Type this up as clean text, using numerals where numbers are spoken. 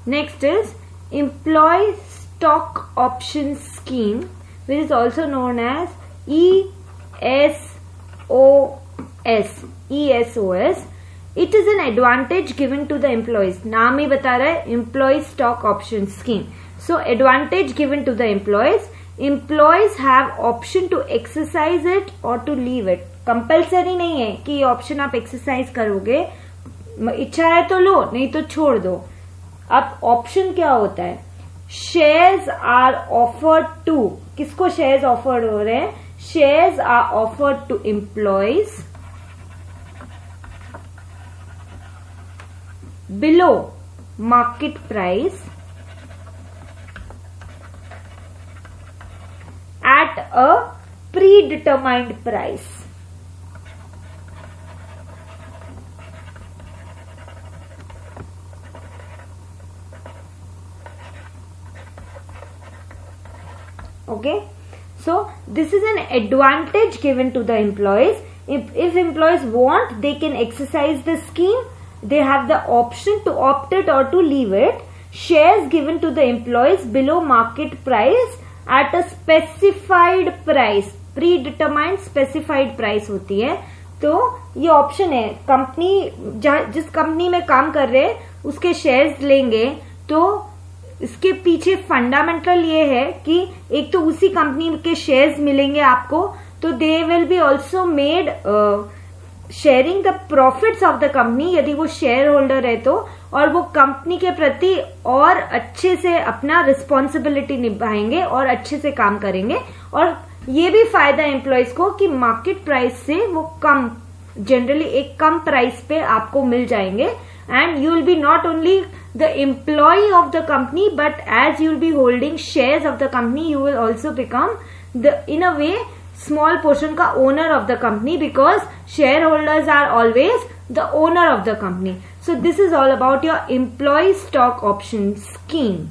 Next is employee stock option scheme, which is also known as ESOS. It is an advantage given to the employees. नाम ही बता रहा है, employee stock option scheme. So advantage given to the employees. Employees have option to exercise it or to leave it. Compulsory नहीं है कि ये option आप exercise करोगे, इच्छा है तो लो, नहीं तो छोड़ दो. अब option क्या होता है? Shares are offered to, किसको shares offered हो रहे हैं? Shares are offered to employees below market price at a predetermined price. Okay, so this is an advantage given to the employees. If employees want, they can exercise the scheme. They have the option to opt it or to leave it. Shares given to the employees below market price at a specified price. Predetermined specified price होती है. तो ये option है, company जिस company में काम कर रहे हैं उसके शेयर्स लेंगे, तो इसके पीछे फंडामेंटल ये है कि एक तो उसी कंपनी के शेयर्स मिलेंगे आपको, तो they will be also made sharing the profits of the company, यदि वो शेयर होल्डर है तो, और वो कंपनी के प्रति और अच्छे से अपना रिस्पॉन्सिबिलिटी निभाएंगे और अच्छे से काम करेंगे. और ये भी फायदा एम्प्लॉयज को कि मार्केट प्राइस से वो कम, जनरली एक कम प्राइस पे आपको मिल जाएंगे. And you will be not only the employ of the company, but as you will be holding shares of the company, you will also become the in a way small portion का owner of the company, because shareholders are always the owner of the company. So this is all about your employee stock option scheme.